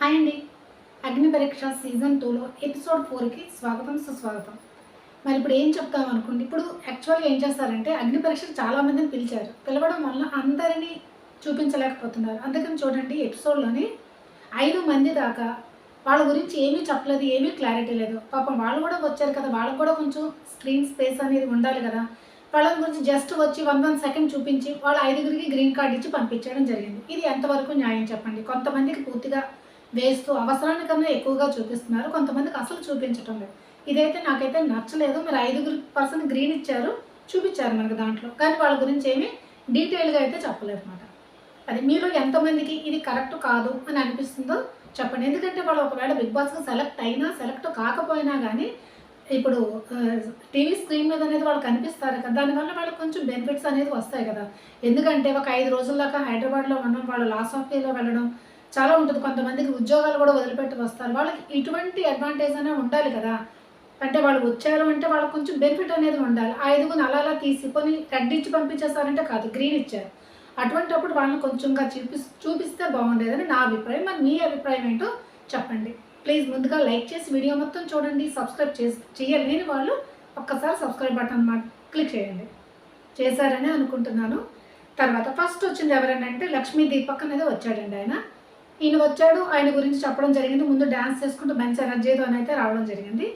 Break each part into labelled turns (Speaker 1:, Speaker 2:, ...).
Speaker 1: Hi అండి. అగ్ని పరీక్ష సీజన్ 2లో ఎపిసోడ్ 4కి స్వాగతం సుస్వాగతం. మరి ఇప్పుడు ఏం చెప్తాం అనుకోండి. ఇప్పుడు యాక్చువల్గా ఏం చేస్తారంటే అగ్ని పరీక్షకు చాలామందిని పిలిచారు. పిలవడం వల్ల అందరినీ చూపించలేకపోతున్నారు. అందుకని చూడండి ఎపిసోడ్లోని 5 మంది దాకా వాళ్ళ గురించి ఏమీ చెప్పలేదు, ఏమీ క్లారిటీ లేదు. పాపం వాళ్ళు కూడా వచ్చారు కదా, వాళ్ళకు కూడా కొంచెం స్క్రీన్ స్పేస్ అనేది ఉండాలి కదా. వాళ్ళ గురించి జస్ట్ వచ్చి 1 సెకండ్ చూపించి వాళ్ళ 5గురికి గ్రీన్ కార్డ్ ఇచ్చి పంపించడం జరిగింది. ఇది ఎంతవరకు న్యాయం చెప్పండి? కొంతమందికి పూర్తిగా వేస్తూ అవసరానికన్నా ఎక్కువగా చూపిస్తున్నారు, కొంతమందికి అసలు చూపించటం లేదు. ఇదైతే నాకైతే నచ్చలేదు. మీరు 5 పర్సన్ గ్రీన్ ఇచ్చారు, చూపించారు మనకు దాంట్లో, కానీ వాళ్ళ గురించి ఏమీ డీటెయిల్గా అయితే చెప్పలేదు అనమాట. అది మీలో ఎంతమందికి ఇది కరెక్ట్ కాదు అని అనిపిస్తుందో చెప్పండి. ఎందుకంటే వాళ్ళు ఒకవేళ బిగ్ బాస్కి సెలెక్ట్ అయినా సెలెక్ట్ కాకపోయినా కానీ ఇప్పుడు టీవీ స్క్రీన్ మీద అనేది వాళ్ళు కనిపిస్తారు కదా, దానివల్ల వాళ్ళకి కొంచెం బెనిఫిట్స్ అనేది వస్తాయి కదా. ఎందుకంటే ఒక 5 రోజుల దాకా హైదరాబాద్లో ఉండడం, వాళ్ళు లాస్ ఆఫ్ పేలో వెళ్ళడం చాలా ఉంటుంది. కొంతమందికి ఉద్యోగాలు కూడా వదిలిపెట్టి వస్తారు. వాళ్ళకి ఇటువంటి అడ్వాంటేజ్ అనేది ఉండాలి కదా. అంటే వాళ్ళు వచ్చారు అంటే వాళ్ళకి కొంచెం బెనిఫిట్ అనేది ఉండాలి. ఆ 5గుని అలా అలా తీసి కొన్ని రెడ్ ఇచ్చి పంపించేస్తారంటే కాదు, గ్రీన్ ఇచ్చారు. అటువంటప్పుడు వాళ్ళని కొంచెంగా చూపిస్తే బాగుండేదని నా అభిప్రాయం. మరి మీ అభిప్రాయం ఏంటో చెప్పండి. ప్లీజ్ ముందుగా లైక్ చేసి వీడియో మొత్తం చూడండి. సబ్స్క్రైబ్ చేయలేని వాళ్ళు ఒక్కసారి సబ్స్క్రైబ్ బటన్ క్లిక్ చేయండి. చేశారని అనుకుంటున్నాను. తర్వాత ఫస్ట్ వచ్చింది ఎవరైనా అంటే లక్ష్మీ దీపక్ అనేది వచ్చాడండి. ఈయన వచ్చాడు, ఆయన గురించి చెప్పడం జరిగింది. ముందు డ్యాన్స్ చేసుకుంటూ మంచి ఎనర్జీతో అయితే రావడం జరిగింది.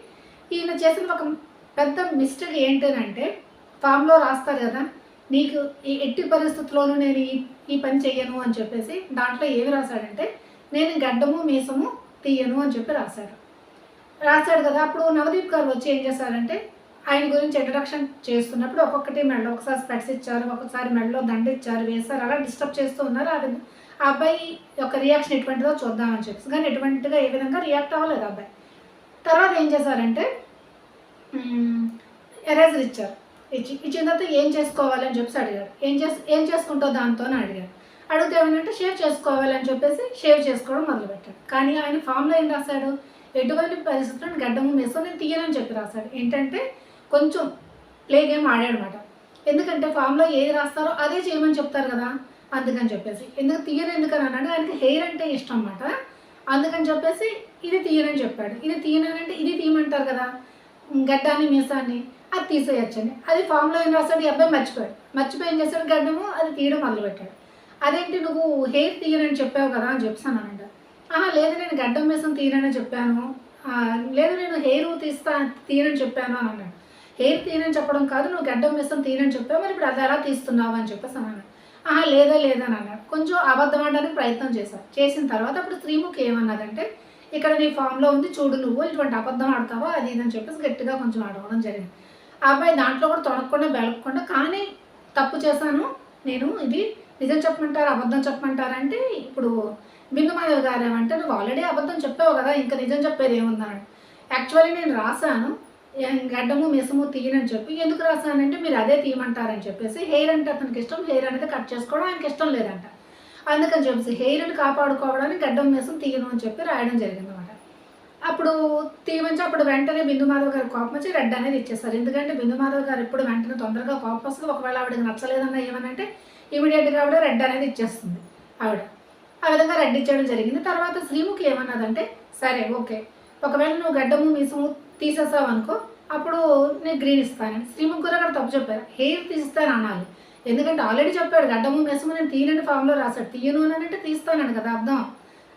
Speaker 1: ఈయన చేసిన ఒక పెద్ద మిస్టేక్ ఏంటంటే ఫామ్లో రాస్తారు కదా, నీకు ఈ ఎట్టి పరిస్థితుల్లోనూ నేను ఈ పని చెయ్యను అని చెప్పేసి దాంట్లో ఏమి రాశాడంటే నేను గడ్డము మీసము తీయను అని చెప్పి రాశాడు కదా. అప్పుడు నవదీప్ గారు వచ్చి ఏం చేశారంటే ఆయన గురించి ఇంట్రడక్షన్ చేస్తున్నప్పుడు ఒక్కొక్కటి మెడలో ఒకసారి స్పెట్స్ ఇచ్చారు, ఒకసారి మెడలో దండ ఇచ్చారు, వేశారు, అలా డిస్టర్బ్ చేస్తూ ఉన్నారు. ఆ అబ్బాయి యొక్క రియాక్షన్ ఎటువంటిదో చూద్దామని చెప్పేసి, కానీ ఎటువంటిగా ఏ విధంగా రియాక్ట్ అవ్వలేదు అబ్బాయి. తర్వాత ఏం చేశారంటే ఎరేజర్ ఇచ్చారు. ఇచ్చిన తర్వాత ఏం చేసుకోవాలని చెప్పేసి అడిగారు. ఏం చేసుకుంటావు దాంతో అని అడిగారు. అడిగితే ఏమంటే షేవ్ చేసుకోవాలని చెప్పేసి షేవ్ చేసుకోవడం మొదలుపెట్టాడు. కానీ ఆయన ఫామ్లో ఏం రాశాడు, ఎటువంటి పరిస్థితుల్లో గడ్డము మీసం నేను తీయనని చెప్పి రాశాడు. ఏంటంటే కొంచెం ప్లే గేమ్ ఆడాడనమాట. ఎందుకంటే ఫామ్లో ఏది రాస్తారో అదే చేయమని చెప్తారు కదా, అందుకని చెప్పేసి తీయను ఎందుకని అన్నాడు. ఆయనకి హెయిర్ అంటే ఇష్టం అన్నమాట. అందుకని చెప్పేసి ఇది తీయనని చెప్పాడు. ఇది తీయనంటే ఇది తీయమంటారు కదా, గడ్డాన్ని మీసాన్ని అది తీసేయచ్చని. అది ఫామ్లో ఏం రాస్తాడు, ఈ అబ్బాయి మర్చిపోయి ఏం చేశాడు, గడ్డము అది తీయడం మొదలుపెట్టాడు. అదేంటి నువ్వు హెయిర్ తీయనని చెప్పావు కదా అని చెప్పాను అనంట. లేదు నేను గడ్డం మీసం తీయనని చెప్పాను, లేదు నేను హెయిర్ తీయనని చెప్పాను అని అన్నాడు. హెయిర్ తీయనని చెప్పడం కాదు, నువ్వు గడ్డం మీసం తీయనని చెప్పావు, మరి ఇప్పుడు అది ఎలా తీస్తున్నావు అని చెప్పేసి అన్నాడు. లేదని అన్నాడు. కొంచెం అబద్ధం ఆడడానికి ప్రయత్నం చేసిన తర్వాత అప్పుడు శ్రీముఖి ఏమన్నదంటే ఇక్కడ నీ ఫామ్లో ఉంది చూడు, నువ్వు ఇటువంటి అబద్ధం ఆడతావా అది ఇదని చెప్పేసి గట్టిగా కొంచెం అడగడం జరిగింది. ఆ అబ్బాయి దాంట్లో కూడా తొనకుండా బెలకుండా, కానీ తప్పు చేశాను నేను, ఇది నిజం చెప్పమంటారా అబద్ధం చెప్పమంటారంటే ఇప్పుడు బిందు మాధవ్ గారు ఏమంటే నువ్వు ఆల్రెడీ అబద్ధం చెప్పావు కదా, ఇంకా నిజం చెప్పేది ఏముందన్నాడు. యాక్చువల్లీ నేను రాశాను గడ్డము మీసము తీయనని చెప్పి. ఎందుకు రాశానంటే మీరు అదే తీయమంటారని చెప్పేసి. హెయిర్ అంటే అతనికి ఇష్టం, హెయిర్ అనేది కట్ చేసుకోవడం ఆయనకి ఇష్టం లేదంట. అందుకని చెప్పేసి హెయిర్ని కాపాడుకోవడానికి గడ్డం మీసం తీయను అని చెప్పి రాయడం జరిగింది అనమాట. అప్పుడు తీయమంచి అప్పుడు వెంటనే బిందు మాధవ్ గారు కోపం వచ్చి రెడ్ అనేది ఇచ్చేస్తారు. ఎందుకంటే బిందు మాధవ్ గారు ఎప్పుడు వెంటనే తొందరగా కోపం వస్తుంది. ఒకవేళ ఆవిడకి నచ్చలేదన్నా ఏమనంటే ఇమీడియట్గా ఆవిడ రెడ్ అనేది ఇచ్చేస్తుంది ఆవిడ. ఆ విధంగా రెడ్ ఇచ్చేయడం జరిగింది. తర్వాత శ్రీముఖి ఏమన్నదంటే సరే ఓకే, ఒకవేళ నువ్వు గడ్డము మీసము తీసేసావు అనుకో అప్పుడు నేను గ్రీన్ ఇస్తానని. శ్రీముఖి గారు అక్కడ తప్పు చెప్పారు, హెయిర్ తీస్తాను అనాలి. ఎందుకంటే ఆల్రెడీ చెప్పాడు గడ్డము మీసము నేను తీయనని ఫామ్లో రాశాడు, తీయను అని అంటే తీస్తానని కదా అర్థం.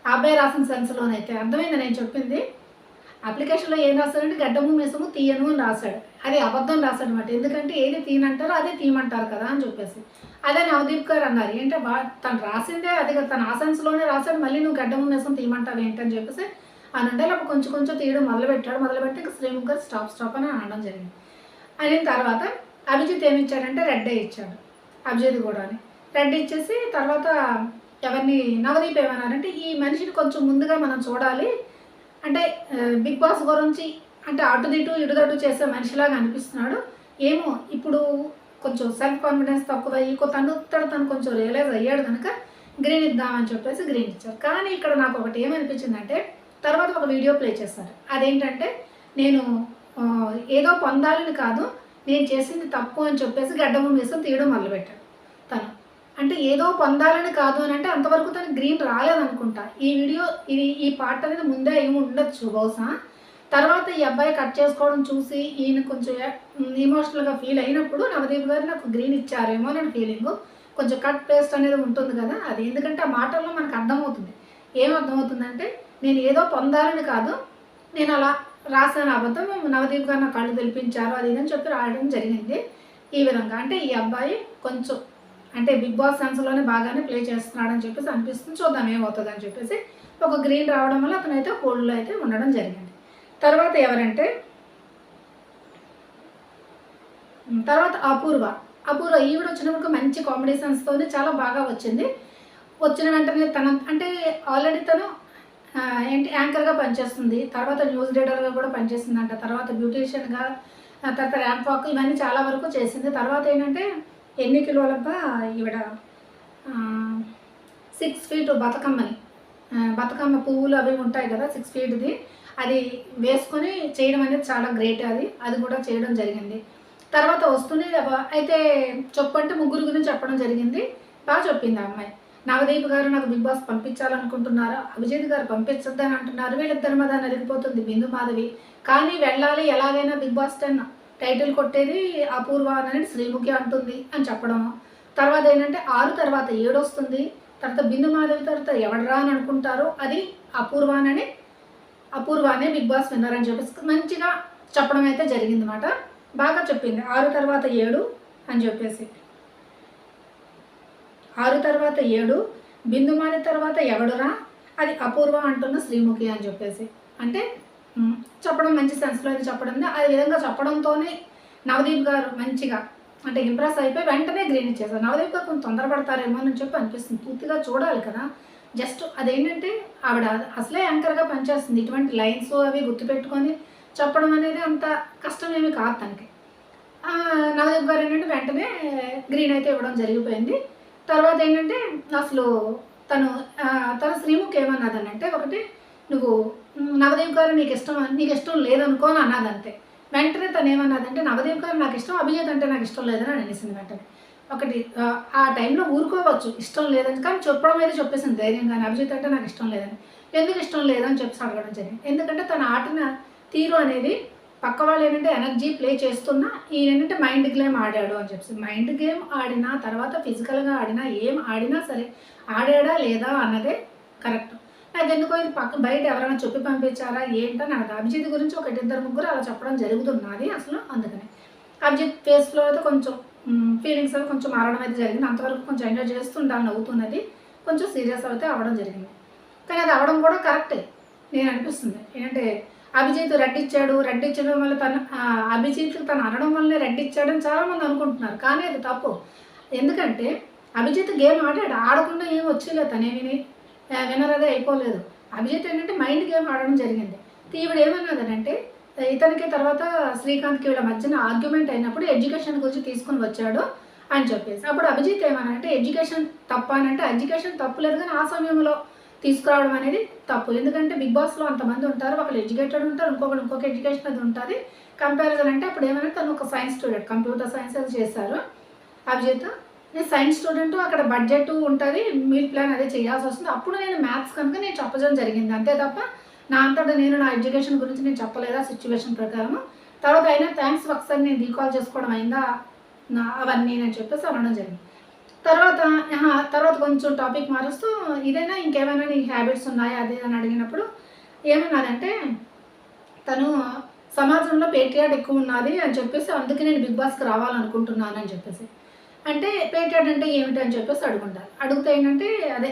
Speaker 1: ఆ అబ్బాయి రాసిన సెన్స్లోనైతే అర్థమైంది నేను చెప్పింది. అప్లికేషన్లో ఏం రాశాడంటే గడ్డము మీసము తీయను అని రాశాడు, అది అబద్ధం రాశాడు అనమాట. ఎందుకంటే ఏది తీయనంటారో అదే తీయమంటారు కదా అని చెప్పేసి. అదే నవదీప్ గారు అన్నారు, ఏంటంటే తను రాసిందే అది కదా, తన ఆ సెన్స్లోనే రాశాడు, మళ్ళీ నువ్వు గడ్డము మీసం తీయమంటావు ఏంటని చెప్పేసి అని అంటే అప్పుడు కొంచెం తీయడం మొదలుపెట్టి ఇంకా శ్రీముఖ్ గారు స్టాప్ అని అనడం జరిగింది. అయిన తర్వాత అభిజిత్ ఏమి ఇచ్చాడంటే రెడ్డే ఇచ్చాడు, అభిజిత్ కూడా అని రెడ్ ఇచ్చేసి తర్వాత ఎవరిని నవదీప్ ఏమన్నారంటే ఈ మనిషిని కొంచెం ముందుగా మనం చూడాలి, అంటే బిగ్ బాస్ గురించి అంటే ఇటుదటు చేసే మనిషిలాగా అనిపిస్తున్నాడు ఏమో, ఇప్పుడు కొంచెం సెల్ఫ్ కాన్ఫిడెన్స్ తక్కువయ్యి తను కొంచెం రియలైజ్ అయ్యాడు కనుక గ్రీన్ ఇద్దామని చెప్పేసి గ్రీన్ ఇచ్చారు. కానీ ఇక్కడ నాకు ఒకటి ఏమనిపించిందంటే తర్వాత ఒక వీడియో ప్లే చేస్తారు. అదేంటంటే నేను ఏదో పొందాలని కాదు, నేను చేసింది తప్పు అని చెప్పేసి గడ్డము మీసం తీయడం మొదలుపెట్టాడు తను. అంటే ఏదో పొందాలని కాదు అని అంటే అంతవరకు తనకి గ్రీన్ రాలేదనుకుంటా. ఈ పార్ట్ అనేది ముందే ఏమి ఉండొచ్చు బహుశా. తర్వాత ఈ అబ్బాయి కట్ చేసుకోవడం చూసి ఈయన కొంచెం ఎమోషనల్‌గా ఫీల్ అయినప్పుడు నవదీప్ గారు నాకు గ్రీన్ ఇచ్చారేమో అని ఫీలింగు. కొంచెం కట్ పేస్ట్ అనేది ఉంటుంది కదా! అది. ఎందుకంటే ఆ మాటల్లో మనకు అర్థమవుతుంది. ఏం అర్థమవుతుందంటే నేను ఏదో పొందాలని కాదు. నేను అలా రాసాను అబద్ధం. నవదీప్ గారు నా కళ్ళు తెరిపించారు అది ఇది అని చెప్పి రాయడం జరిగింది. ఈ విధంగా. అంటే ఈ అబ్బాయి కొంచెం అంటే 'బిగ్ బాస్' సెన్స్‌లోనే బాగానే ప్లే చేస్తున్నాడని చెప్పేసి అనిపిస్తుంది. చూద్దాం ఏమవుతదని చెప్పేసి. ఒక గ్రీన్ రావడం వల్ల అతనైతే హోల్డ్‌లో అయితే ఉండడం జరిగింది. తర్వాత ఎవరంటే తర్వాత అపూర్వ. ఈవిడ వచ్చినప్పుడు మంచి కామెడీ సెన్స్‌తోని చాలా బాగా వచ్చింది. వచ్చిన వెంటనే అంటే ఆల్రెడీ తను యాంకర్‌గా పనిచేస్తుంది. తర్వాత న్యూస్ రీడర్‌గా కూడా పనిచేసిందంట. తర్వాత బ్యూటీషియన్‌గా, తర్వాత ర్యాంప్ వాక్ ఇవన్నీ చాలా వరకు చేసింది. తర్వాత ఏంటంటే ఎన్ని కిలోలబ్బా ఈవిడ 6 ఫీట్ బతుకమ్మని, బతుకమ్మ పువ్వులు అవి ఉంటాయి కదా! 6 ఫీట్‌ది అది వేసుకొని చేయడం అనేది చాలా గ్రేట్ అది. అది కూడా చేయడం జరిగింది. తర్వాత వస్తూనే అయితే చెప్పంటే ముగ్గురు గురించి చెప్పడం జరిగింది. చెప్పింది ఆ అమ్మాయి. నవదీప్ గారు నాకు 'బిగ్ బాస్' పంపించాలనుకుంటున్నారు. అభిజిత్ గారు పంపించొద్దని అంటున్నారు. వీళ్ళిద్దరి మీద నలిగిపోతుంది బిందు మాధవి. కానీ వెళ్ళాలి ఎలాగైనా 'బిగ్ బాస్ 10' టైటిల్ కొట్టేది అపూర్వ అని శ్రీముఖి అంటుంది అని చెప్పడం. తర్వాత ఏంటంటే 6 తర్వాత 7 వస్తుంది. తర్వాత బిందు మాధవి తర్వాత ఎవడరా అని అనుకుంటారు. అది అపూర్వనే 'బిగ్ బాస్' విన్నర్ అని చెప్పేసి మంచిగా చెప్పడం అయితే జరిగిందన్నమాట. బాగా చెప్పింది. 6 తర్వాత 7 అని చెప్పేసి. 6 తర్వాత 7 బిందుమాలి తర్వాత ఎవడురా అది అపూర్వ అంటున్న శ్రీముఖి అని చెప్పేసి. అంటే చెప్పడం మంచి సెన్స్‌లో అయితే చెప్పడం. ఆ విధంగా చెప్పడంతోనే నవదీప్ గారు మంచిగా అంటే ఇంప్రెస్ అయిపోయి వెంటనే గ్రీన్ ఇచ్చేసారు. నవదీప్ గారు కొంచెం తొందరపడతారేమో అని చెప్పి అనిపిస్తుంది. పూర్తిగా చూడాలి కదా! జస్ట్ అదేంటంటే ఆవిడ అసలే యాంకర్‌గా పనిచేస్తుంది. ఇటువంటి లైన్స్ అవి గుర్తుపెట్టుకొని చెప్పడం అనేది అంత కష్టమేమి కాదు తనకి. నవదీప్ గారు ఏంటంటే వెంటనే గ్రీన్ అయితే ఇవ్వడం జరిగిపోయింది. తర్వాత ఏంటంటే అసలు తన శ్రీముఖి ఏమన్నదనంటే ఒకటి నువ్వు నవదీప్ గారు నీకు ఇష్టం లేదనుకో అని అన్నదంతే. వెంటనే తను ఏమన్నదంటే నవదీప్ గారు నాకు ఇష్టం, అభిజిత్ అంటే నాకు ఇష్టం లేదని అనేసింది వెంటనే. ఒకటి ఆ టైంలో ఊరుకోవచ్చు ఇష్టం లేదని, కానీ చెప్పడం అయితే చెప్పేసింది ధైర్యంగానే అభిజిత్ అంటే నాకు ఇష్టం లేదని. ఎందుకు ఇష్టం లేదని చెప్పేసి అడగడం జరిగింది. ఎందుకంటే తన ఆడిన తీరు అనేది పక్క వాళ్ళు ఏంటంటే ఎనర్జీ ప్లే చేస్తున్నా ఈయన ఏంటంటే మైండ్ గేమ్ ఆడాడు అని చెప్పేసి. మైండ్ గేమ్ ఆడినా తర్వాత ఫిజికల్గా ఆడినా ఏం ఆడినా సరే ఆడాడా లేదా అన్నదే కరెక్ట్. నాకెందుకో ఇది బయట ఎవరైనా చెప్పి పంపించారా ఏంటని అడగదు. అభిజిత్ గురించి ఒకటి ఇద్దరు ముగ్గురు అలా చెప్పడం జరుగుతున్నది అసలు. అందుకని అభిజిత్ ఫేస్లో అయితే కొంచెం ఫీలింగ్స్ అవి కొంచెం మారడం అయితే జరిగింది. అంతవరకు కొంచెం ఎంజాయ్ చేస్తుండాలి, నవ్వుతున్నది. కొంచెం సీరియస్ అయితే అవ్వడం జరిగింది. కానీ అది అవ్వడం కూడా కరెక్టే నేను అనిపిస్తుంది. ఏంటంటే అభిజిత్ రెడ్ ఇచ్చడం వల్ల అభిజిత్ తను అనడం వల్లే రెడ్ ఇచ్చాడని చాలామంది అనుకుంటున్నారు. కానీ అది తప్పు. ఎందుకంటే అభిజిత్ గేమ్ ఆడాడు. ఆడకుండా ఏం వచ్చేలేదు, తనేమి విన్నర్ అదే అయిపోలేదు. అభిజిత్ ఏంటంటే మైండ్ గేమ్ ఆడడం జరిగింది. ఈవిడ ఏమన్నదనంటే ఇతనికి తర్వాత శ్రీకాంత్కి వీళ్ళ మధ్యన ఆర్గ్యుమెంట్ అయినప్పుడు ఎడ్యుకేషన్ గురించి తీసుకుని వచ్చాడు అని చెప్పేసి. అప్పుడు అభిజిత్ ఏమనంటే ఎడ్యుకేషన్ తప్ప అని అంటే ఎడ్యుకేషన్ తప్పులేదు, కానీ ఆ సమయంలో తీసుకురావడం అనేది తప్పు. ఎందుకంటే 'బిగ్ బాస్'లో అంతమంది ఉంటారు. ఒకళ్ళు ఎడ్యుకేటెడ్ ఉంటారు, ఇంకొక ఎడ్యుకేషన్ అది ఉంటుంది. కంపారిజన్ అంటే అప్పుడు ఏమంటే తను ఒక సైన్స్ స్టూడెంట్, కంప్యూటర్ సైన్స్ అది చేశారు అభిజిత్. నేను సైన్స్ స్టూడెంట్, అక్కడ బడ్జెట్ ఉంటుంది, మీల్ ప్లాన్ అదే చేయాల్సి వస్తుంది. అప్పుడు నేను మ్యాథ్స్ కనుక నేను చెప్పడం జరిగింది అంతే తప్ప నా అంతటా నేను నా ఎడ్యుకేషన్ గురించి నేను చెప్పలేదా సిచ్యువేషన్ ప్రకారం. తర్వాత అయినా థ్యాంక్స్ ఒకసారి నేను రీకాల్ చేసుకోవడం అయిందా అవన్నీ నేను చెప్పేసి అనడం జరిగింది. తర్వాత కొంచెం టాపిక్ మారుస్తూ ఇదైనా ఇంకేమైనా నీ హ్యాబిట్స్ ఉన్నాయా అది అని అడిగినప్పుడు ఏమన్నదంటే తను సమాజంలో పేట్రియాట్ ఎక్కువ ఉన్నది అని చెప్పేసి అందుకే నేను 'బిగ్ బాస్'కి రావాలనుకుంటున్నాను అని చెప్పేసి. అంటే పేట్రియాట్ అంటే ఏమిటి అని చెప్పేసి అడుగుంటారు. అడిగితే ఏంటంటే అదే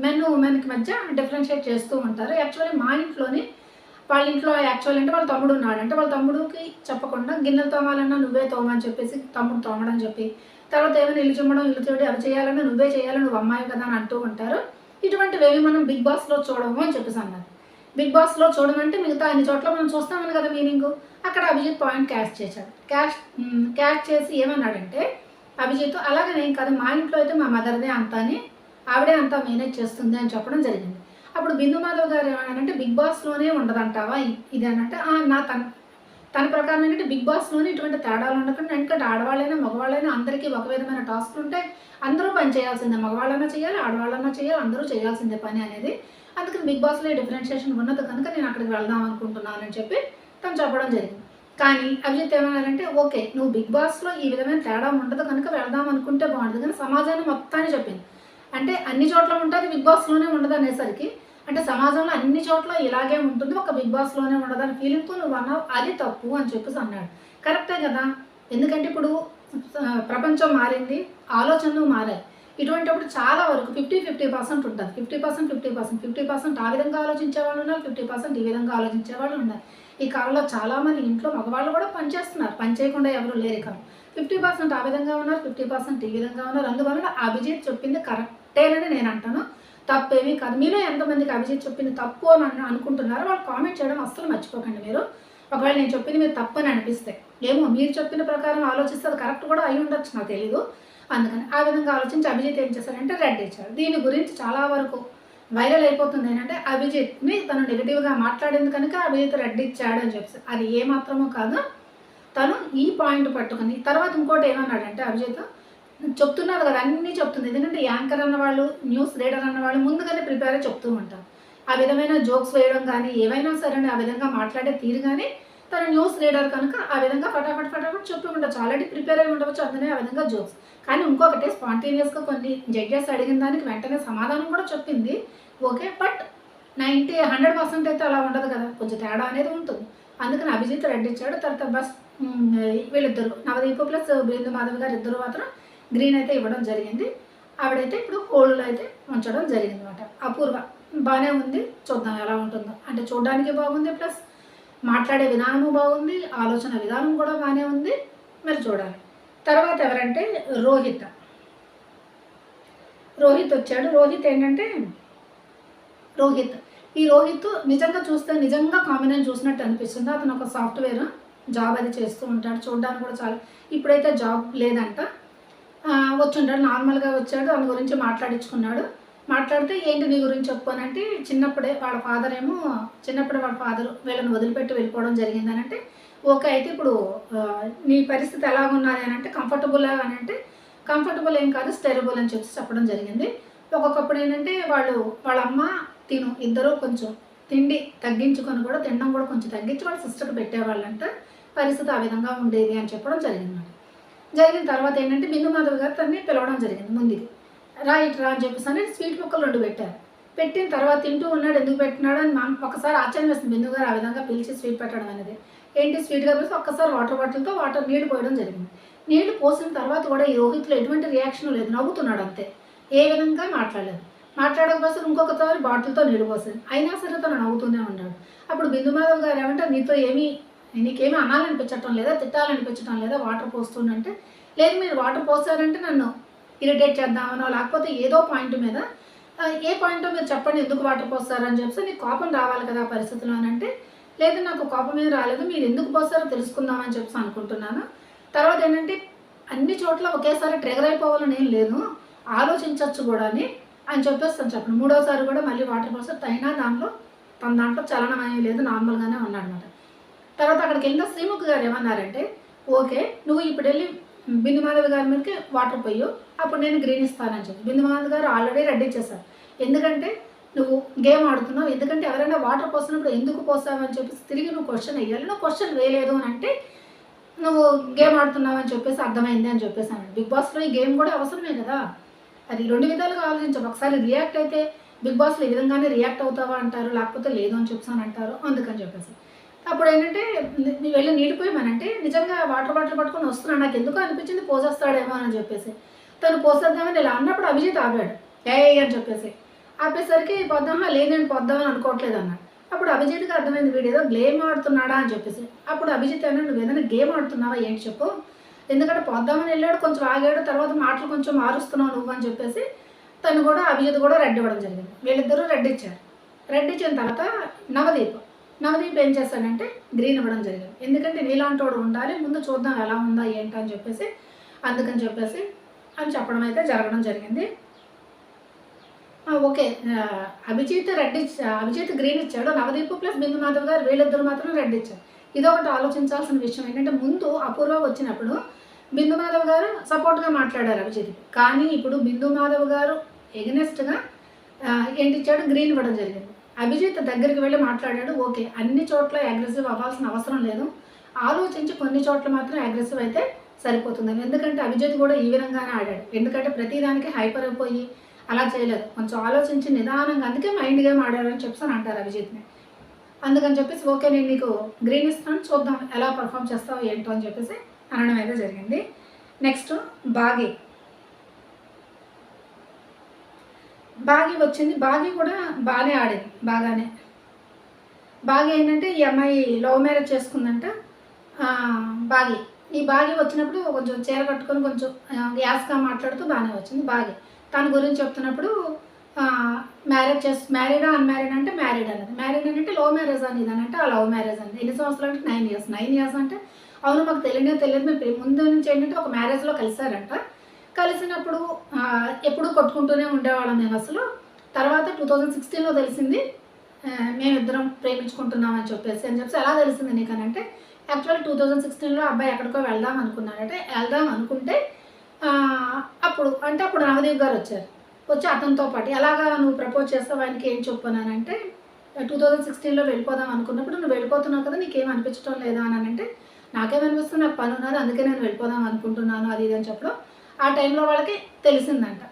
Speaker 1: మెన్ ఉమెన్కి మధ్య డిఫరెన్షియేట్ చేస్తూ ఉంటారు. యాక్చువల్లీ మా ఇంట్లోని వాళ్ళ ఇంట్లో యాక్చువల్ అంటే వాళ్ళ తమ్ముడు ఉన్నాడు. అంటే వాళ్ళ తమ్ముడికి చెప్పకుండా గిన్నెలు తోమాలన్నా నువ్వే తోమని చెప్పేసి తమ్ముడు తోమడం చెప్పి, తర్వాత ఏమైనా ఇల్లు చిమ్మడం ఇల్లు తోడి అవి చేయాలన్నా నువ్వే చేయాలి, నువ్వు అమ్మాయి కదా అని అంటూ ఉంటారు. ఇటువంటివేవి మనం 'బిగ్ బాస్'లో చూడము అని చెప్పేసి అన్నారు. 'బిగ్ బాస్'లో చూడమంటే మిగతా అన్ని చోట్ల మనం చూస్తామని కదా మీనింగు. అక్కడ అభిజిత్ పాయింట్ క్యాష్ చేశాడు. క్యాష్ చేసి ఏమన్నాడంటే అభిజిత్ అలాగే నేను కాదు, మా ఇంట్లో అయితే మా మదర్దే అంతా అని ఆవిడే అంతా మేనేజ్ చేస్తుంది అని చెప్పడం జరిగింది. అప్పుడు బిందు మాధవ్ గారు ఏమన్నారంటే 'బిగ్ బాస్'లోనే ఉండదంటావా ఇది అని అంటే తన ప్రకారం ఏంటంటే బిగ్ బాస్లోని ఇటువంటి తేడాలు ఉండకుండా, ఎందుకంటే ఆడవాళ్ళైనా మగవాళ్ళైనా అందరికీ ఒక విధమైన టాస్క్లు ఉంటాయి. అందరూ పని చేయాల్సిందే, మగవాళ్ళన్నా చేయాలి, ఆడవాళ్ళన్నా చేయాలి, అందరూ చేయాల్సిందే పని అనేది. అందుకని బిగ్ బాస్లో ఈ డిఫరెన్షియేషన్ ఉన్నది కనుక నేను అక్కడికి వెళ్దాం అనుకుంటున్నాను అని చెప్పి తను చెప్పడం జరిగింది. కానీ అభిజిత్ ఏమన్నారంటే, ఓకే నువ్వు బిగ్ బాస్లో ఈ విధమైన తేడా ఉండదు కనుక వెళ్దాం అనుకుంటే బాగుంటుంది, కానీ సమాజాన్ని మొత్తాన్ని చెప్పింది. అంటే అన్ని చోట్ల ఉంటుంది, బిగ్ బాస్లోనే ఉండదు అనేసరికి, అంటే సమాజంలో అన్ని చోట్ల ఇలాగే ఉంటుంది, ఒక బిగ్ బాస్లోనే ఉండదు అని ఫీలింగ్తో నువ్వు అన్నావు, అది తప్పు అని చెప్పేసి అన్నాడు. కరెక్టే కదా, ఎందుకంటే ఇప్పుడు ప్రపంచం మారింది, ఆలోచనలు మారాయి. ఇటువంటిప్పుడు చాలా వరకు 50-50% ఉంటుంది. 50% ఆ విధంగా ఆలోచించే వాళ్ళు ఉన్నారు, 50% ఈ విధంగా ఆలోచించే వాళ్ళు ఉన్నారు. ఈ కాలంలో చాలామంది ఇంట్లో మగవాళ్ళు కూడా పనిచేస్తున్నారు, పని చేయకుండా ఎవరు లేరు కాదు. 50% ఆ విధంగా ఉన్నారు, 50% ఈ విధంగా ఉన్నారు. అందువల్ల అభిజిత్ చెప్పింది కరెక్టేనని నేను అంటాను, తప్పేమీ కాదు. మీరే ఎంతమందికి అభిజిత్ చెప్పింది తప్పు అని అనుకుంటున్నారో వాళ్ళు కామెంట్ చేయడం అస్సలు మర్చిపోకండి మీరు. ఒకవేళ నేను చెప్పింది మీరు తప్పని అనిపిస్తే, ఏమో మీరు చెప్పిన ప్రకారం ఆలోచిస్తే అది కరెక్ట్ కూడా అయి ఉండొచ్చు, నాకు తెలీదు. అందుకని ఆ విధంగా ఆలోచించి అభిజిత్ ఏం చేశారంటే రెడ్ ఇచ్చాడు. దీని గురించి చాలా వరకు వైరల్ అయిపోతుంది ఏంటంటే, అభిజిత్ని తను నెగిటివ్గా మాట్లాడింది కనుక అభిజిత్ రెడ్ ఇచ్చాడు అని చెప్పి. అది ఏమాత్రమో కాదు, తను ఈ పాయింట్ పట్టుకుని తర్వాత ఇంకోటి ఏమన్నాడంటే అభిజిత్ చెప్తున్నారు కదా, అన్నీ చెప్తుంది. ఎందుకంటే యాంకర్ అన్నవాళ్ళు, న్యూస్ రీడర్ అన్నవాళ్ళు ముందుగానే ప్రిపేర్ అయి చెప్తూ ఉంటారు. ఆ విధమైన జోక్స్ వేయడం కానీ ఏవైనా సరే ఆ విధంగా మాట్లాడే తీరు కానీ, తన న్యూస్ రీడర్ కనుక ఆ విధంగా ఫటాఫట్ చెప్పి ఉండొచ్చు, ఆల్రెడీ ప్రిపేర్ అయి ఉండవచ్చు, అందుకనే ఆ విధంగా జోక్స్. కానీ ఇంకొకటి స్పాంటేనియస్గా కొన్ని జడ్జెస్ అడిగిన దానికి వెంటనే సమాధానం కూడా చెప్పింది, ఓకే. బట్ 100% అయితే అలా ఉండదు కదా, కొంచెం తేడా అనేది ఉంటుంది. అందుకని అభిజిత్ రెడ్ ఇచ్చాడు. తర్వాత బస్ వీళ్ళిద్దరు నవదీప్ ప్లస్ బిందు మాధవ్ గారు ఇద్దరు మాత్రం గ్రీన్ అయితే ఇవ్వడం జరిగింది. ఆవిడైతే ఇప్పుడు హోల్డ్లో అయితే ఉంచడం జరిగింది అనమాట. అపూర్వ బాగానే ఉంది, చూద్దాం ఎలా ఉంటుందో. అంటే చూడడానికి బాగుంది, ప్లస్ మాట్లాడే విధానము బాగుంది, ఆలోచన విధానం కూడా బాగానే ఉంది, మరి చూడాలి. తర్వాత ఎవరంటే రోహిత్ వచ్చాడు. రోహిత్ ఏంటంటే ఈ రోహిత్ నిజంగా చూస్తే నిజంగా కామినని చూసినట్టు అనిపిస్తుంది. అతను ఒక సాఫ్ట్వేర్ జాబ్ అది చేస్తూ ఉంటాడు, చూడడానికి కూడా చాలా. ఇప్పుడైతే జాబ్ లేదంట, వచ్చుంటాడు, నార్మల్గా వచ్చాడు, దాని గురించి మాట్లాడించుకున్నాడు. మాట్లాడితే ఏంటి నీ గురించి చెప్పుకోనంటే, చిన్నప్పుడే వాళ్ళ ఫాదర్ వీళ్ళని వదిలిపెట్టి వెళ్ళిపోవడం జరిగింది అని అంటే, ఓకే అయితే ఇప్పుడు నీ పరిస్థితి ఎలాగున్నది అని అంటే, కంఫర్టబుల్ అని అంటే, కంఫర్టబుల్ ఏం కాదు స్టెరబుల్ అని చెప్పడం జరిగింది. ఒక్కొక్కప్పుడు ఏంటంటే వాళ్ళ అమ్మ ఇద్దరు కొంచెం తిండి తగ్గించుకొని కూడా, తినడం కూడా కొంచెం తగ్గించి వాళ్ళ సిస్టర్కి పెట్టేవాళ్ళంట. పరిస్థితి ఆ విధంగా ఉండేది అని చెప్పడం జరిగింది. జరిగిన తర్వాత ఏంటంటే బిందు మాధవ్ గారు తనని పిలవడం జరిగింది ముందుకి, ఇట్రా అని చెప్పేసి అని స్వీట్ ముక్కలు 2 పెట్టారు. పెట్టిన తర్వాత తింటూ ఉన్నాడు, ఎందుకు పెట్టినాడు అని ఒకసారి ఆశ్చర్యం వేస్తుంది బిందు గారు ఆ విధంగా పిలిచి స్వీట్ పెట్టడం అనేది. ఏంటి స్వీట్గా పిలిచి ఒక్కసారి వాటర్ బాటిల్తో నీళ్లు పోయడం జరిగింది. నీళ్లు పోసిన తర్వాత కూడా ఈ రోహిత్లో ఎటువంటి రియాక్షన్ లేదు, నవ్వుతున్నాడు అంతే, ఏ విధంగా మాట్లాడలేదు. మాట్లాడకపోతే ఇంకొకసారి బాటిల్తో నీళ్ళు పోసింది, అయినా సరే తను నవ్వుతూనే ఉన్నాడు. అప్పుడు బిందు మాధవ్ గారు ఏమంటే నీకేమీ అనాలనిపించటం లేదా, తిట్టాలనిపించడం లేదా వాటర్ పోస్తుందంటే, లేదు మీరు వాటర్ పోసారంటే నన్ను ఇరిటేట్ చేద్దామనో లేకపోతే ఏదో పాయింట్ మీద, ఏ పాయింటో మీరు చెప్పండి ఎందుకు వాటర్ పోస్తారని చెప్పి, నీకు కోపం రావాలి కదా ఆ పరిస్థితిలో అని అంటే, లేదు నాకు కోపం ఏం రాలేదు, మీరు ఎందుకు పోస్తారో తెలుసుకుందామని చెప్పి అనుకుంటున్నాను. తర్వాత ఏంటంటే అన్ని చోట్ల ఒకేసారి ట్రిగర్ అయిపోవాలని ఏం లేదు, ఆలోచించవచ్చు కూడా అని చెప్పేసి తను చెప్పండి. 3వసారి కూడా మళ్ళీ వాటర్ పోస్తారు, అయినా తన దాంట్లో చలనం ఏమీ లేదు, నార్మల్గానే ఉన్నాడనమాట. తర్వాత అక్కడికి వెళ్ళిన శ్రీముఖ్ గారు ఏమన్నారంటే, ఓకే నువ్వు ఇప్పుడు వెళ్ళి బిందు మాధవ్ గారి మీదకి వాటర్ పోయు, అప్పుడు నేను గ్రీన్ ఇస్తానని చెప్పి. బిందు మాధవ్ గారు ఆల్రెడీ రెడీ చేశారు, ఎందుకంటే నువ్వు గేమ్ ఆడుతున్నావు, ఎందుకంటే ఎవరైనా వాటర్ పోసినప్పుడు ఎందుకు పోసావు అని చెప్పేసి తిరిగి నువ్వు క్వశ్చన్ వేయాలి, నువ్వు క్వశ్చన్ వేయలేదు అని అంటే నువ్వు గేమ్ ఆడుతున్నావు అని చెప్పేసి అర్థమైంది అని చెప్పేసాను. బిగ్ బాస్లో ఈ గేమ్ కూడా అవసరమే కదా, అది 2 విధాలుగా ఆలోచించావు. ఒకసారి రియాక్ట్ అయితే బిగ్ బాస్లో ఈ విధంగానే రియాక్ట్ అవుతావా అంటారు, లేకపోతే లేదు అని చెప్పాను అంటారు, అందుకని చెప్పేసి. అప్పుడు ఏంటంటే వెళ్ళి నీళ్ళు పోయమనంటే, నిజంగా వాటర్ బాటిల్ పట్టుకొని వస్తున్నాడు, నాకు ఎందుకో అనిపించింది పోసేస్తాడేమో అని చెప్పేసి తను పోసేద్దామని ఇలా అన్నప్పుడు అభిజిత్ ఆపాడు, అని చెప్పేసి. ఆపేసరికి లేదండి పోద్దామని అనుకోవట్లేదు అన్నాడు. అప్పుడు అభిజిత్కి అర్థమైంది వీడు ఏదో గేమ్ ఆడుతున్నాడా అని చెప్పేసి. అప్పుడు అభిజిత్ అన్నాడు, నువ్వు ఏదైనా గేమ్ ఆడుతున్నావా ఏంటి చెప్పు, ఎందుకంటే పోద్దామని వెళ్ళాడు, కొంచెం ఆగాడు, తర్వాత మాటలు కొంచెం మారుస్తున్నావు నువ్వు అని చెప్పేసి తను కూడా అభిజిత్ కూడా రెడ్ ఇవ్వడం జరిగింది. వీళ్ళిద్దరూ రెడ్ ఇచ్చారు. రెడ్ ఇచ్చిన తర్వాత నవదీప్ ఏం చేశాడంటే గ్రీన్ ఇవ్వడం జరిగింది, ఎందుకంటే నీలాంటి వాడు ఉండాలి, ముందు చూద్దాం ఎలా ఉందా ఏంటి అని చెప్పేసి, అందుకని చెప్పేసి అని చెప్పడం అయితే జరగడం జరిగింది. ఓకే అభిజిత్ గ్రీన్ ఇచ్చాడు, నవదీప్ ప్లస్ బిందు మాధవ్ గారు వీళ్ళిద్దరు మాత్రం రెడ్ ఇచ్చారు. ఇదొకటి ఆలోచించాల్సిన విషయం ఏంటంటే, ముందు అపూర్వ వచ్చినప్పుడు బిందు మాధవ్ గారు సపోర్ట్గా మాట్లాడారు అభిజిత్కి. కానీ ఇప్పుడు బిందు మాధవ్ గారు ఎగనెస్ట్గా ఏంటిచ్చాడు, గ్రీన్ ఇవ్వడం జరిగింది. అభిజిత్ దగ్గరికి వెళ్ళి మాట్లాడాడు. ఓకే, అన్ని చోట్ల అగ్రెసివ్ అవ్వాల్సిన అవసరం లేదు, ఆలోచించి కొన్ని చోట్ల మాత్రం అగ్రెసివ్ అయితే సరిపోతుందని. ఎందుకంటే అభిజిత్ కూడా ఈ విధంగానే ఆడాడు. ఎందుకంటే ప్రతిదానికి హైపర్ అయిపోయి అలా చేయలేదు, కొంచెం ఆలోచించి నిదానంగా, అందుకే మైండ్ గేమ్ ఆడారని చెప్పేసి అంటారు అభిజిత్ని. అందుకని చెప్పేసి ఓకే నేను నీకు గ్రీన్ ఇస్తాను, చూద్దాం ఎలా పర్ఫామ్ చేస్తావు ఏంటో అని చెప్పేసి అనడం అయితే జరిగింది. నెక్స్ట్ బాగి వచ్చింది. బాగి కూడా బాగానే ఆడింది, బాగానే. బాగి ఏంటంటే ఈ అమ్మాయి లవ్ మ్యారేజ్ చేసుకుందంట ఈ బాగి వచ్చినప్పుడు కొంచెం చీర కట్టుకొని కొంచెం యాస్గా మాట్లాడుతూ బాగానే వచ్చింది బాగి. తన గురించి చెప్తున్నప్పుడు మ్యారీడా అన్మ్యారీడ్ అంటే మ్యారీడ్ అన్నది. మ్యారీడ్ అంటే లవ్ మ్యారేజ్ అని ఇదనంటే ఆ లవ్ మ్యారేజ్ అని. ఎన్ని సంవత్సరాలు అంటే 9 years. 9 years అంటే అవును మాకు తెలియదు. మేము ముందు నుంచి ఏంటంటే ఒక మ్యారేజ్లో కలిసారంట. కలిసినప్పుడు ఎప్పుడూ కొట్టుకుంటూనే ఉండేవాళ్ళం మేము అసలు. తర్వాత 2016లో తెలిసింది మేమిద్దరం ప్రేమించుకుంటున్నామని చెప్పేసి ఎలా తెలిసింది నీకు అని అంటే, యాక్చువల్ 2016లో అబ్బాయి ఎక్కడికో వెళ్దాం అనుకున్నాడంటే, వెళ్దాం అనుకుంటే అప్పుడు నవదీప్ గారు వచ్చి అతనితో పాటు ఎలాగా నువ్వు ప్రపోజ్ చేస్తావు ఆయనకి ఏం చెప్పానంటే, 2016లో వెళ్ళిపోదాం అనుకున్నప్పుడు నువ్వు వెళ్ళిపోతున్నావు కదా నీకేం అనిపించడం లేదా అని అంటే, నాకేమనిపిస్తుంది నాకు పని ఉన్నది అందుకే నేను వెళ్ళిపోదాం అనుకుంటున్నాను అది ఇది అని చెప్పడం. ఆ టైంలో వాళ్ళకి తెలిసిందంట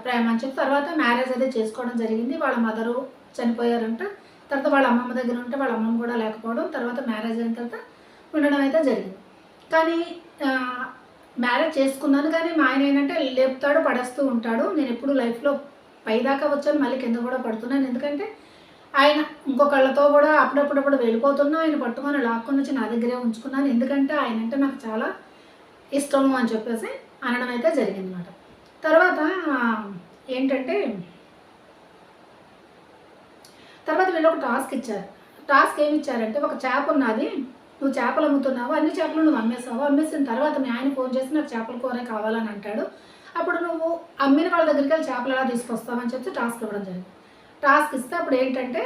Speaker 1: ప్రేమ అని చెప్పి. తర్వాత మ్యారేజ్ అయితే చేసుకోవడం జరిగింది. వాళ్ళ మదరు చనిపోయారంట. తర్వాత వాళ్ళ అమ్మమ్మ దగ్గర ఉంటే వాళ్ళ అమ్మమ్మ కూడా లేకపోవడం, తర్వాత మ్యారేజ్ అయిన తర్వాత ఉండడం అయితే జరిగింది. కానీ మ్యారేజ్ చేసుకున్నాను కానీ మా ఆయన ఏంటంటే లేపుతాడు పడేస్తూ ఉంటాడు. నేను ఎప్పుడు లైఫ్లో పైదాకా వచ్చాను, మళ్ళీ కింద కూడా పడుతున్నాను. ఎందుకంటే ఆయన ఇంకొకళ్ళతో కూడా అప్పుడప్పుడు వెళ్ళిపోతున్నా ఆయన పట్టుకొని లాక్కొని వచ్చి నా దగ్గరే ఉంచుకున్నాను. ఎందుకంటే ఆయన అంటే నాకు చాలా ఇష్టము అని చెప్పేసి అనడం అయితే జరిగిందన్నమాట. తర్వాత ఏంటంటే వీళ్ళు ఒక టాస్క్ ఇచ్చారు. టాస్క్ ఏమి ఇచ్చారంటే, ఒక చేప ఉన్నది, నువ్వు చేపలు అమ్ముతున్నావు, అన్ని చేపలు నువ్వు అమ్మేసావు. అమ్మేసిన తర్వాత మీ ఆయన ఫోన్ చేసి నాకు చేపల కూరే కావాలని అంటాడు. అప్పుడు నువ్వు అమ్మిన వాళ్ళ దగ్గరికి వెళ్ళి చేపలు ఎలా తీసుకొస్తావని చెప్పి టాస్క్ ఇవ్వడం జరిగింది. టాస్క్ ఇస్తే అప్పుడు ఏంటంటే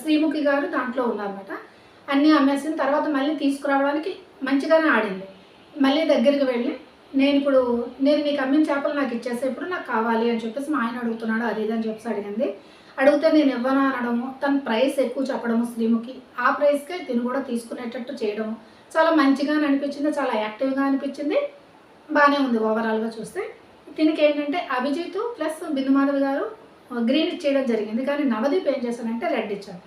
Speaker 1: శ్రీముఖి గారు దాంట్లో ఉన్నారన్నమాట. అన్నీ అమ్మేసిన తర్వాత మళ్ళీ తీసుకురావడానికి మంచిగానే ఆడింది. మళ్ళీ దగ్గరికి వెళ్ళి నేను నీకు అమ్మిన చేపలు నాకు ఇచ్చేస్తే ఇప్పుడు నాకు కావాలి అని చెప్పేసి మా ఆయన అడుగుతున్నాడు అది ఇది అని చెప్పేసి అడిగింది. అడిగితే నేను ఇవ్వను అనడము, తన ప్రైస్ ఎక్కువ చెప్పడము శ్రీముఖి, ఆ ప్రైస్కే తిను కూడా తీసుకునేటట్టు చేయడము చాలా మంచిగా అనిపించింది, చాలా యాక్టివ్గా అనిపించింది, బాగానే ఉంది ఓవరాల్గా చూస్తే. దీనికి ఏంటంటే అభిజిత్ ప్లస్ బిందు మాధవ్ గారు గ్రీన్ ఇచ్చేయడం జరిగింది. కానీ నవదీప్ ఏం చేశానంటే రెడ్ ఇచ్చాడు.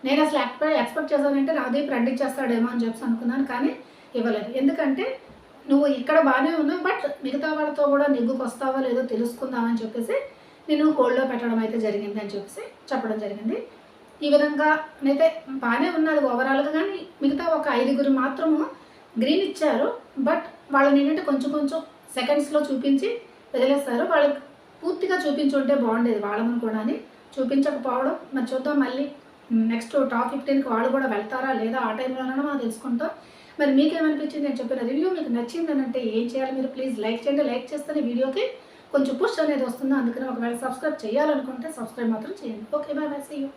Speaker 1: నేను అసలు ఎక్స్పెక్ట్ చేశానంటే నవదీప్ రెడ్ ఇచ్చేస్తాడేమో అని చెప్పి అనుకున్నాను, కానీ ఇవ్వలేదు. ఎందుకంటే నువ్వు ఇక్కడ బాగానే ఉన్నావు, బట్ మిగతా వాళ్ళతో కూడా నెగ్గుకు వస్తావో లేదో తెలుసుకుందామని చెప్పేసి నేను హోల్డ్లో పెట్టడం అయితే జరిగింది అని చెప్పేసి చెప్పడం జరిగింది. ఈ విధంగా అయితే బాగానే ఉన్నది ఓవరాల్గా. కానీ మిగతా ఒక 5 మాత్రము గ్రీన్ ఇచ్చారు, బట్ వాళ్ళని ఏంటంటే కొంచెం సెకండ్స్లో చూపించి వదిలేస్తారు. వాళ్ళకి పూర్తిగా చూపించుంటే బాగుండేది వాళ్ళని కూడా, అని చూపించకపోవడం. మరి చూద్దాం మళ్ళీ నెక్స్ట్ టాప్ 15కి వాళ్ళు కూడా వెళ్తారా లేదా ఆ టైంలోనైనా మనం తెలుసుకుంటాం. మరి మీకేమనిపించింది నేను చెప్పిన రివ్యూ మీకు నచ్చిందని అంటే ఏం చేయాలి, మీరు ప్లీజ్ లైక్ చేయండి. లైక్ చేస్తేనే వీడియోకి కొంచెం పుష్ అనేది వస్తుంది. అందుకని ఒకవేళ సబ్స్క్రైబ్ చేయాలనుకుంటే సబ్స్క్రైబ్ మాత్రం చేయండి. Okay, bye, see you.